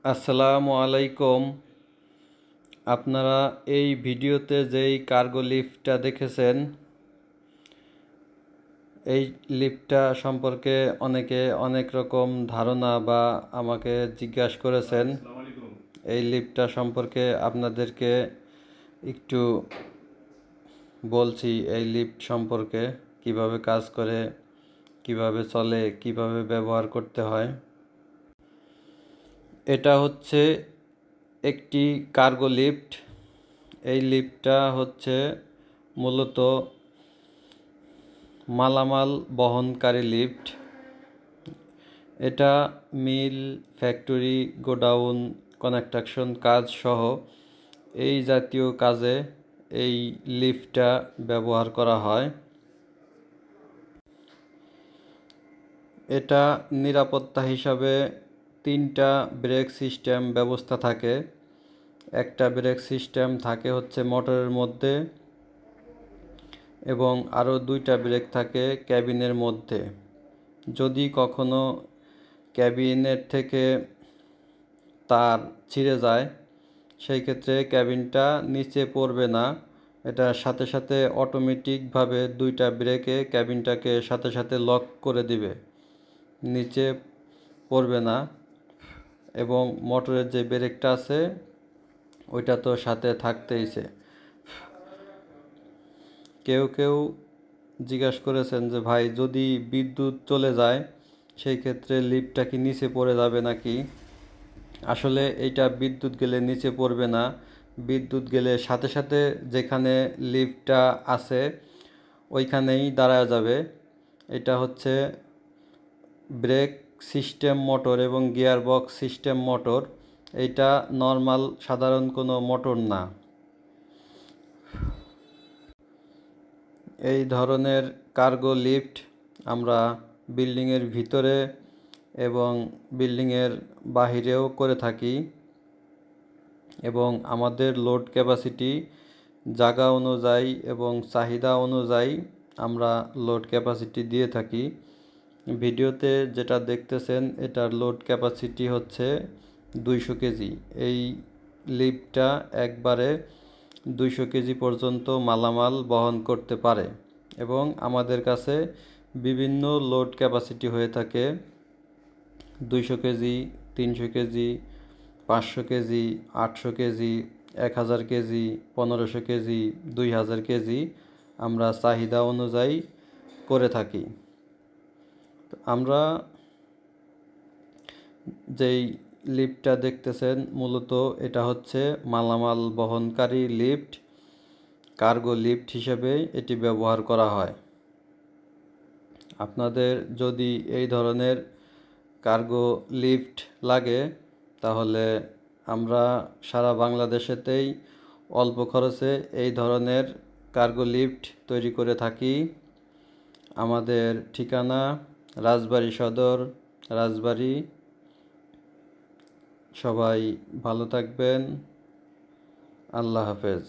আসসালামু আলাইকুম। আপনারা এই ভিডিওতে যেই কার্গো লিফটটা দেখেছেন, এই লিফটটা সম্পর্কে অনেকে অনেক রকম ধারণা বা আমাকে জিজ্ঞাসা করেছেন। এই লিফটটা সম্পর্কে আপনাদেরকে একটু বলছি। এই লিফট সম্পর্কে কিভাবে কাজ করে, কিভাবে চলে, কিভাবে ব্যবহার করতে হয়। এটা হচ্ছে একটি কার্গো লিফট। এই লিফটটা হচ্ছে মূলত মালামাল বহনকারী লিফট। এটা মিল, ফ্যাক্টরি, গোডাউন, কনস্ট্রাকশন কাজ সহ এই জাতীয় কাজে এই লিফটটা ব্যবহার করা হয়। এটা নিরাপত্তা হিসাবে 3টা ব্রেক সিস্টেম ব্যবস্থা থাকে। একটা ব্রেক সিস্টেম থাকে হচ্ছে মোটরের মধ্যে এবং আরও 2টা ব্রেক থাকে ক্যাবিনের মধ্যে। যদি কখনো ক্যাবিনের থেকে তার ছিঁড়ে যায়, সেই ক্ষেত্রে ক্যাবিনটা নিচে পড়বে না। এটা সাথে সাথে অটোমেটিকভাবে 2টা ব্রেকে ক্যাবিনটাকে সাথে সাথে লক করে দিবে, নিচে পড়বে না। এবং মোটরের যে ব্রেকটা আছে ওইটা তো সাথে থাকতেইছে। কেউ কেউ জিজ্ঞাসা করেছেন যে ভাই, যদি বিদ্যুৎ চলে যায় সেই ক্ষেত্রে লিফটটা কি নিচে পড়ে যাবে নাকি? আসলে এইটা বিদ্যুৎ গেলে নিচে পড়বে না। বিদ্যুৎ গেলে সাথে সাথে যেখানে লিফটটা আছে ওইখানেই দাঁড়ায় যাবে। এটা হচ্ছে ব্রেক সিস্টেম মোটর এবং গিয়ার বক্স সিস্টেম মোটর। এইটা নর্মাল সাধারণ কোনো মোটর না। এই ধরনের কার্গো লিফট আমরা বিল্ডিংয়ের ভিতরে এবং বিল্ডিংয়ের বাহিরেও করে থাকি এবং আমাদের লোড ক্যাপাসিটি জায়গা অনুযায়ী এবং চাহিদা অনুযায়ী আমরা লোড ক্যাপাসিটি দিয়ে থাকি। ভিডিওতে যেটা দেখতেছেন এটার লোড ক্যাপাসিটি হচ্ছে 200 কেজি। এই লিফটটা একবারে 200 কেজি পর্যন্ত মালামাল বহন করতে পারে এবং আমাদের কাছে বিভিন্ন লোড ক্যাপাসিটি হয়ে থাকে। 200 KG, 300 KG, 500 KG, 800 KG, 1000 KG, 1500 KG, 2000 KG আমরা চাহিদা অনুযায়ী করে থাকি। আমরা যেই লিফটটা দেখতেছেন মূলত এটা হচ্ছে মালামাল বহনকারী লিফট। কার্গো লিফট হিসেবে এটি ব্যবহার করা হয়। আপনাদের যদি এই ধরনের কার্গো লিফট লাগে তাহলে আমরা সারা বাংলাদেশেতেই অল্প খরচে এই ধরনের কার্গো লিফট তৈরি করে থাকি। আমাদের ঠিকানা রাজবাড়ী সদর, রাজবাড়ী। সবাই ভালো থাকবেন। আল্লাহ হাফেজ।